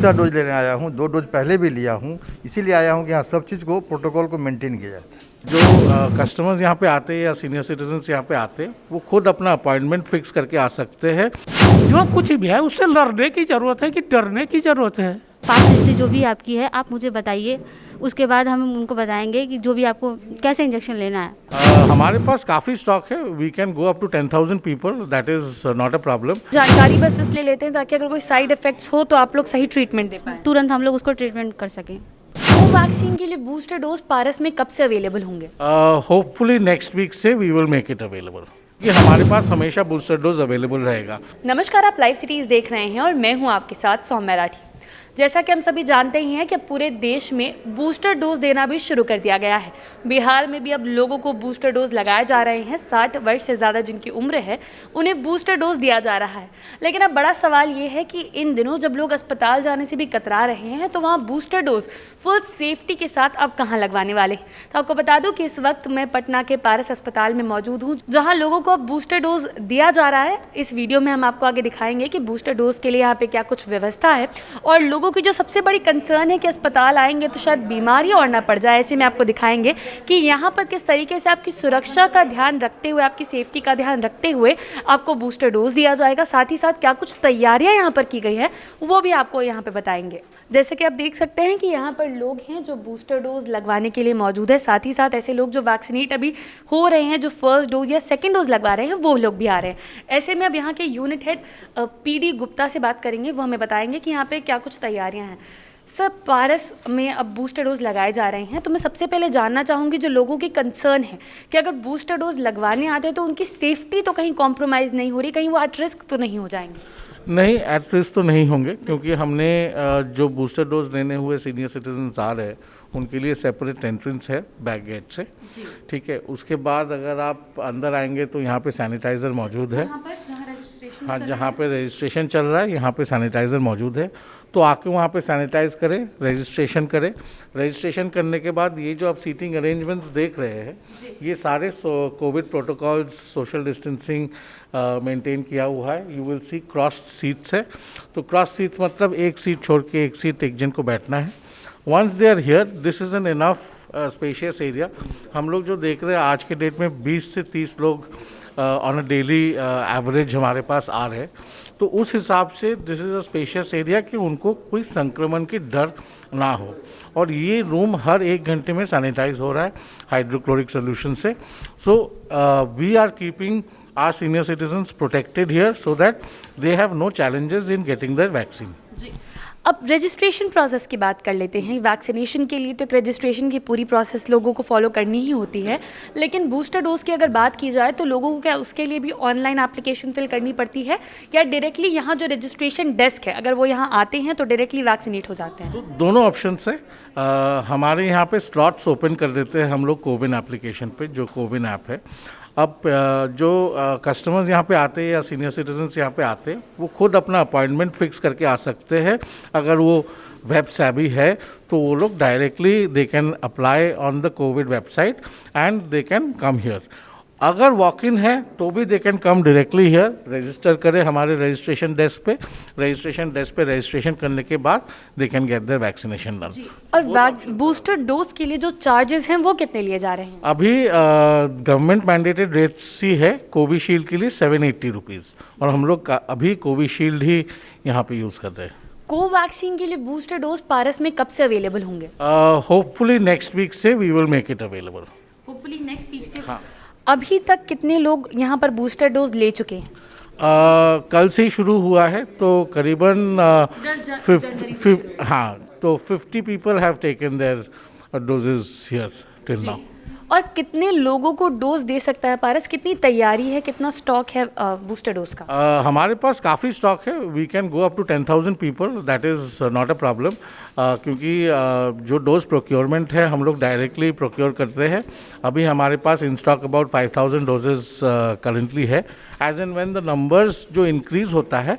तीसरा डोज लेने आया हूँ, 2 डोज पहले भी लिया हूँ, इसीलिए आया हूँ कि यहाँ सब चीज़ को प्रोटोकॉल को मेंटेन किया जाता है। जो कस्टमर्स यहाँ पे आते हैं या सीनियर सिटीजन्स यहाँ पे आते हैं, वो खुद अपना अपॉइंटमेंट फिक्स करके आ सकते हैं। जो कुछ भी है उससे लड़ने की ज़रूरत है कि डरने की ज़रूरत है। पास हिस्ट्री जो भी आपकी है आप मुझे बताइए, उसके बाद हम उनको बताएंगे कि जो भी आपको कैसे इंजेक्शन लेना है। हमारे पास काफ़ी स्टॉक है, we can go up to 10,000 people, that is not a problem. जानकारी बस इसलिए लेते हैं ताकि अगर कोई साइड इफेक्ट्स हो तो आप लोग सही ट्रीटमेंट दे पाएं। तुरंत हम लोग उसको ट्रीटमेंट कर सकें। कोवैक्सीन के लिए बूस्टर डोज पारस में कब से अवेलेबल होंगे? होपफुली नेक्स्ट वीक से we will make it available. कि हमारे पास हमेशा बूस्टर डोज अवेलेबल रहेगा। नमस्कार, आप लाइव सिटीज़ देख रहे हैं और मैं हूं आपके साथ सौम्या राठी। जैसा कि हम सभी जानते ही हैं कि पूरे देश में बूस्टर डोज देना भी शुरू कर दिया गया है। बिहार में भी अब लोगों को बूस्टर डोज लगाए जा रहे हैं। 60 वर्ष से ज़्यादा जिनकी उम्र है उन्हें बूस्टर डोज दिया जा रहा है। लेकिन अब बड़ा सवाल ये है कि इन दिनों जब लोग अस्पताल जाने से भी कतरा रहे हैं तो वहाँ बूस्टर डोज फुल सेफ्टी के साथ अब कहाँ लगवाने वाले। तो आपको बता दूँ कि इस वक्त मैं पटना के पारस अस्पताल में मौजूद हूँ, जहाँ लोगों को अब बूस्टर डोज दिया जा रहा है। इस वीडियो में हम आपको आगे दिखाएंगे कि बूस्टर डोज के लिए यहाँ पे क्या कुछ व्यवस्था है और लोगों की जो सबसे बड़ी कंसर्न है कि अस्पताल आएंगे तो शायद बीमारी और ना पड़ जाए। ऐसे में आपको दिखाएंगे कि यहाँ पर किस तरीके से आपकी सुरक्षा का ध्यान रखते हुए, आपकी सेफ्टी का ध्यान रखते हुए आपको बूस्टर डोज दिया जाएगा। साथ ही साथ क्या कुछ तैयारियां यहाँ पर की गई है वो भी आपको यहाँ पे बताएंगे। जैसे कि आप देख सकते हैं कि यहाँ पर लोग हैं जो बूस्टर डोज लगवाने के लिए मौजूद है। साथ ही साथ ऐसे लोग जो वैक्सीनेट अभी हो रहे हैं, जो फर्स्ट डोज या सेकेंड डोज लगवा रहे हैं, वो लोग भी आ रहे हैं। ऐसे में अब यहाँ के यूनिट हेड PD गुप्ता से बात करेंगे, वो हमें बताएंगे कि यहाँ पे क्या कुछ तैयारियां हैं। सर, पारस में अब बूस्टर डोज लगाए जा रहे हैं, तो मैं सबसे पहले जानना चाहूँगी जो लोगों की कंसर्न है कि अगर बूस्टर डोज लगवाने आते हैं तो उनकी सेफ्टी तो कहीं कॉम्प्रोमाइज़ नहीं हो रही, कहीं वो एट रिस्क तो नहीं हो जाएंगे? नहीं, एट रिस्क तो नहीं होंगे, क्योंकि हमने जो बूस्टर डोज लेने हुए सीनियर सिटीजन्स आ रहे हैं उनके लिए सेपरेट एंट्रेंस है बैक गेट से। ठीक है, उसके बाद अगर आप अंदर आएंगे तो यहाँ पे सैनिटाइज़र मौजूद है। हाँ, जहाँ पे रजिस्ट्रेशन चल रहा है यहाँ पे सैनिटाइज़र मौजूद है, तो आके वहाँ पे सैनिटाइज़ करें, रजिस्ट्रेशन करें। रजिस्ट्रेशन करने के बाद ये जो आप सीटिंग अरेंजमेंट्स देख रहे हैं, ये सारे Covid protocols, social distancing maintain किया हुआ है। You will see cross seats है, तो क्रॉस सीट्स मतलब एक सीट छोड़ के एक सीट एक जन को बैठना है। Once they are here, this is an enough spacious area. हम लोग जो देख रहे हैं आज के डेट में 20 से 30 लोग ऑन अ डेली एवरेज हमारे पास आ रहे हैं, तो उस हिसाब से this is a spacious area कि उनको कोई संक्रमण की डर ना हो। और ये रूम हर 1 घंटे में सैनिटाइज हो रहा है हाइड्रोक्लोरिक सोल्यूशन से। So we are keeping our senior citizens protected here so that they have no challenges in getting their vaccine. जी, अब रजिस्ट्रेशन प्रोसेस की बात कर लेते हैं। वैक्सीनेशन के लिए तो एक रजिस्ट्रेशन की पूरी प्रोसेस लोगों को फॉलो करनी ही होती है, लेकिन बूस्टर डोज की अगर बात की जाए तो लोगों को क्या उसके लिए भी ऑनलाइन एप्लीकेशन फिल करनी पड़ती है या डायरेक्टली यहाँ जो रजिस्ट्रेशन डेस्क है अगर वो यहाँ आते हैं तो डायरेक्टली वैक्सीनेट हो जाते हैं? तो दोनों ऑप्शंस है। हमारे यहाँ पे स्लॉट्स ओपन कर देते हैं हम लोग कोविन एप्लीकेशन पे, जो कोविन ऐप है। अब जो कस्टमर्स यहाँ पे आते हैं या सीनियर सिटीजन्स यहाँ पे आते हैं, वो खुद अपना अपॉइंटमेंट फिक्स करके आ सकते हैं। अगर वो वेब सेवी है तो वो लोग directly they can apply on the covid website and they can come here. अगर वॉक इन है तो भी they can come directly here, register करें हमारे रजिस्ट्रेशन डेस्क पे। रजिस्ट्रेशन डेस्क पे रजिस्ट्रेशन करने के बाद they can get their vaccination done. और बूस्टर डोज के लिए जो चार्जेस हैं वो कितने लिए जा रहे हैं? अभी गवर्नमेंट मैंडेटेड रेट्स ही है कोविशील्ड के लिए 780 रुपीज़, और हम लोग अभी कोविशील्ड ही यहाँ पे यूज़ कर रहे हैं। कोवैक्सीन के लिए बूस्टर डोज पारस में कब से अवेलेबल होंगे? होपफुली नेक्स्ट वीक से we will make it available. Hopefully next week से। हाँ। अभी तक कितने लोग यहाँ पर बूस्टर डोज ले चुके हैं? कल से ही शुरू हुआ है, तो करीबन हाँ, तो 50 people have taken their doses here till now. और कितने लोगों को डोज दे सकता है पारस? कितनी तैयारी है, कितना स्टॉक है बूस्टर डोज का? हमारे पास काफ़ी स्टॉक है, we can go up to 10,000 people, that is not a problem. क्योंकि जो डोज प्रोक्योरमेंट है हम लोग डायरेक्टली प्रोक्योर करते हैं। अभी हमारे पास in stock about 5,000 doses currently है। As and when the numbers जो इंक्रीज़ होता है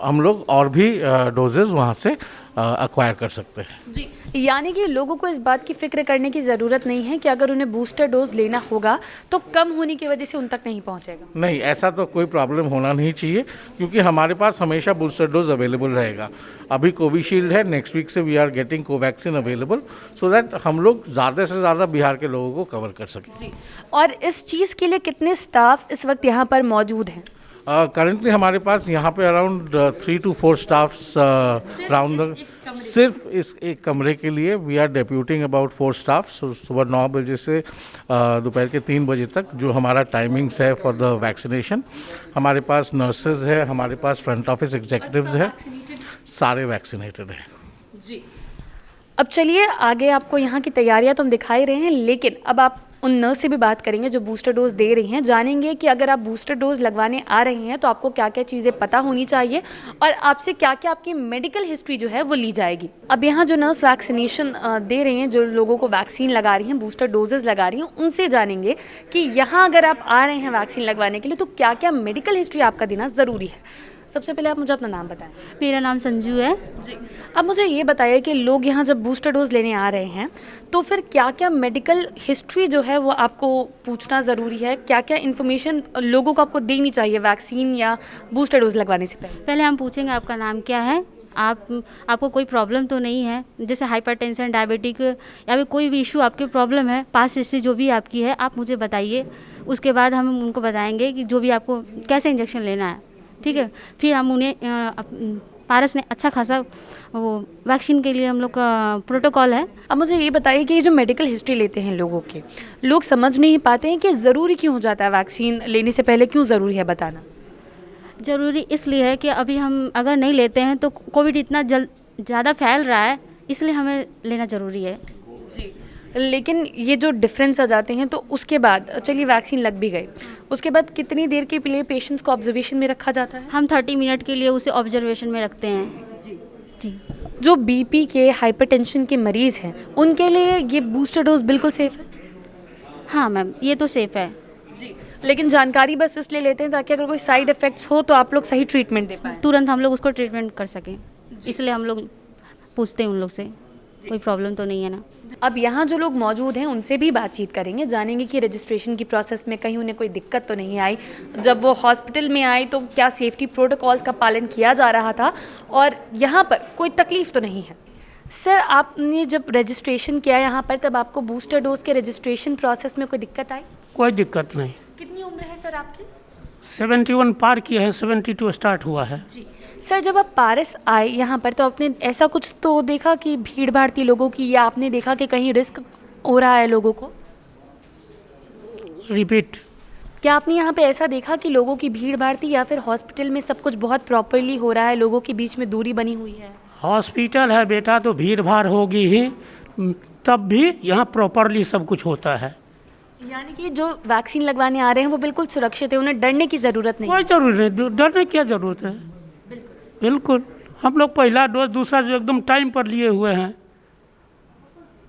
हम लोग और भी डोजेज वहाँ से एक्वायर कर सकते हैं। जी, यानी कि लोगों को इस बात की फिक्र करने की ज़रूरत नहीं है कि अगर उन्हें बूस्टर डोज लेना होगा तो कम होने की वजह से उन तक नहीं पहुंचेगा। नहीं, ऐसा तो कोई प्रॉब्लम होना नहीं चाहिए, क्योंकि हमारे पास हमेशा बूस्टर डोज अवेलेबल रहेगा। अभी कोविशील्ड है, नेक्स्ट वीक से we are getting Covaxin available, so that हम लोग ज़्यादा से ज़्यादा बिहार के लोगों को कवर कर सकें। जी, और इस चीज़ के लिए कितने स्टाफ इस वक्त यहाँ पर मौजूद हैं? करेंटली हमारे पास यहाँ पे अराउंड 3 to 4 स्टाफ्स राउंड सिर्फ इस एक कमरे के लिए वी आर डेप्यूटिंग अबाउट 4 स्टाफ्स। सुबह 9 बजे से दोपहर के 3 बजे तक जो हमारा टाइमिंग्स है फॉर द वैक्सीनेशन। हमारे पास नर्सेज है, हमारे पास फ्रंट ऑफिस एग्जीक्यूटिव्स है, सारे वैक्सीनेटेड हैं। जी, अब चलिए आगे आपको यहाँ की तैयारियां तो हम दिखाई रहे हैं, लेकिन अब आप उन नर्स से भी बात करेंगे जो बूस्टर डोज दे रही हैं, जानेंगे कि अगर आप बूस्टर डोज लगवाने आ रहे हैं तो आपको क्या क्या चीज़ें पता होनी चाहिए और आपसे क्या क्या आपकी मेडिकल हिस्ट्री जो है वो ली जाएगी। अब यहाँ जो नर्स वैक्सीनेशन दे रही हैं, जो लोगों को वैक्सीन लगा रही हैं, बूस्टर डोजेज़ लगा रही हैं, उनसे जानेंगे कि यहाँ अगर आप आ रहे हैं वैक्सीन लगवाने के लिए तो क्या क्या मेडिकल हिस्ट्री आपका देना ज़रूरी है। सबसे पहले आप मुझे अपना नाम बताएं। मेरा नाम संजू है। जी, अब मुझे ये बताइए कि लोग यहाँ जब बूस्टर डोज लेने आ रहे हैं तो फिर क्या क्या मेडिकल हिस्ट्री जो है वो आपको पूछना ज़रूरी है, क्या क्या इन्फॉर्मेशन लोगों को आपको देनी चाहिए वैक्सीन या बूस्टर डोज लगवाने से पहले? पहले हम पूछेंगे आपका नाम क्या है, आपको कोई प्रॉब्लम तो नहीं है, जैसे हाइपरटेंशन, डायबिटिक या फिर कोई भी इशू आपकी प्रॉब्लम है, पास्ट हिस्ट्री जो भी आपकी है आप मुझे बताइए। उसके बाद हम उनको बताएंगे कि जो भी आपको कैसे इंजेक्शन लेना है, ठीक है। फिर हम उन्हें पारस ने अच्छा खासा वो वैक्सीन के लिए हम लोग का प्रोटोकॉल है। अब मुझे ये बताइए कि ये जो मेडिकल हिस्ट्री लेते हैं लोगों के, लोग समझ नहीं पाते हैं कि ज़रूरी क्यों हो जाता है वैक्सीन लेने से पहले, क्यों ज़रूरी है बताना? ज़रूरी इसलिए है कि अभी हम अगर नहीं लेते हैं तो कोविड इतना ज़्यादा फैल रहा है, इसलिए हमें लेना ज़रूरी है। जी, लेकिन ये जो डिफरेंस आ जाते हैं तो उसके बाद चलिए वैक्सीन लग भी गई, उसके बाद कितनी देर के लिए पेशेंट्स को ऑब्जर्वेशन में रखा जाता है? हम 30 मिनट के लिए उसे ऑब्जर्वेशन में रखते हैं। जी जी। जो बीपी के, हाइपरटेंशन के मरीज़ हैं उनके लिए ये बूस्टर डोज बिल्कुल सेफ़ है? हाँ मैम, ये तो सेफ़ है। जी, लेकिन जानकारी बस इसलिए लेते हैं ताकि अगर कोई साइड इफ़ेक्ट्स हो तो आप लोग सही ट्रीटमेंट दे पाएँ। तुरंत हम लोग उसको ट्रीटमेंट कर सकें, इसलिए हम लोग पूछते हैं उन लोग से कोई प्रॉब्लम तो नहीं है ना। अब यहाँ जो लोग मौजूद हैं उनसे भी बातचीत करेंगे, जानेंगे कि रजिस्ट्रेशन की प्रोसेस में कहीं उन्हें कोई दिक्कत तो नहीं आई, जब वो हॉस्पिटल में आई तो क्या सेफ्टी प्रोटोकॉल्स का पालन किया जा रहा था और यहाँ पर कोई तकलीफ़ तो नहीं है। सर, आपने जब रजिस्ट्रेशन किया यहाँ पर तब आपको बूस्टर डोज के रजिस्ट्रेशन प्रोसेस में कोई दिक्कत आई? कोई दिक्कत नहीं। कितनी उम्र है सर आपकी? 71 पार किए हैं, 72 स्टार्ट हुआ है। जी सर, जब आप पारस आए यहाँ पर तो आपने ऐसा कुछ तो देखा कि भीड़ भाड़ थी लोगों की, या आपने देखा कि कहीं रिस्क हो रहा है लोगों को? रिपीट। क्या आपने यहाँ पे ऐसा देखा कि लोगों की भीड़ भाड़ थी या फिर हॉस्पिटल में सब कुछ बहुत प्रॉपरली हो रहा है, लोगों के बीच में दूरी बनी हुई है? हॉस्पिटल है बेटा तो भीड़ भाड़ होगी ही, तब भी यहाँ प्रॉपरली सब कुछ होता है। यानी कि जो वैक्सीन लगवाने आ रहे हैं वो बिल्कुल सुरक्षित है, उन्हें डरने की ज़रूरत नहीं? कोई ज़रूरत नहीं, डरने की क्या ज़रूरत है। बिल्कुल, हम लोग पहला डोज दूसरा जो एकदम टाइम पर लिए हुए हैं,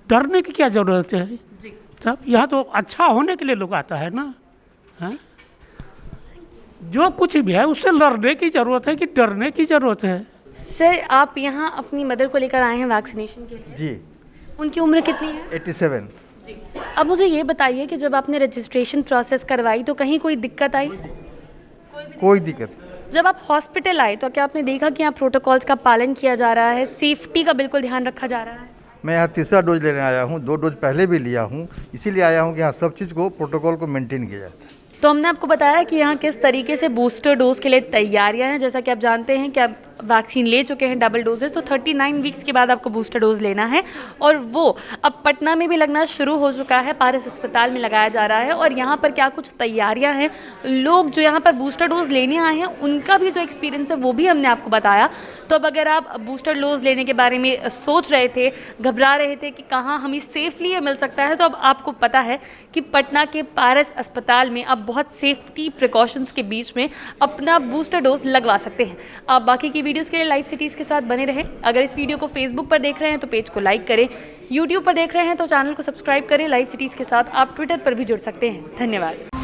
डरने की क्या ज़रूरत है। जी, तब यहाँ तो अच्छा होने के लिए लोग आता है ना, है? जो कुछ भी है उससे लड़ने की ज़रूरत है कि डरने की ज़रूरत है। सर आप यहाँ अपनी मदर को लेकर आए हैं वैक्सीनेशन के लिए? जी, उनकी उम्र कितनी है? 87। जी, अब मुझे ये बताइए कि जब आपने रजिस्ट्रेशन प्रोसेस करवाई तो कहीं कोई दिक्कत आई? कोई दिक्कत। जब आप हॉस्पिटल आए तो क्या आपने देखा कि यहाँ प्रोटोकॉल्स का पालन किया जा रहा है, सेफ्टी का बिल्कुल ध्यान रखा जा रहा है? मैं यहाँ तीसरा डोज लेने आया हूँ, 2 डोज पहले भी लिया हूँ, इसीलिए आया हूँ कि यहाँ सब चीज़ को, प्रोटोकॉल को मेंटेन किया जाता है। तो हमने आपको बताया कि यहाँ किस तरीके से बूस्टर डोज के लिए तैयारियां हैं। जैसा कि आप जानते हैं कि आप वैक्सीन ले चुके हैं डबल डोजेस, तो 39 वीक्स के बाद आपको बूस्टर डोज लेना है और वो अब पटना में भी लगना शुरू हो चुका है, पारस अस्पताल में लगाया जा रहा है। और यहाँ पर क्या कुछ तैयारियाँ हैं, लोग जो यहाँ पर बूस्टर डोज लेने आए हैं उनका भी जो एक्सपीरियंस है वो भी हमने आपको बताया। तो अब अगर आप बूस्टर डोज लेने के बारे में सोच रहे थे, घबरा रहे थे कि कहाँ हमें सेफली ये मिल सकता है, तो अब आपको पता है कि पटना के पारस अस्पताल में आप बहुत सेफ्टी प्रिकॉशंस के बीच में अपना बूस्टर डोज लगवा सकते हैं। आप बाकी की वीडियोस के लिए लाइव सिटीज़ के साथ बने रहें। अगर इस वीडियो को फेसबुक पर देख रहे हैं तो पेज को लाइक करें, यूट्यूब पर देख रहे हैं तो चैनल को सब्सक्राइब करें। लाइव सिटीज़ के साथ आप ट्विटर पर भी जुड़ सकते हैं। धन्यवाद।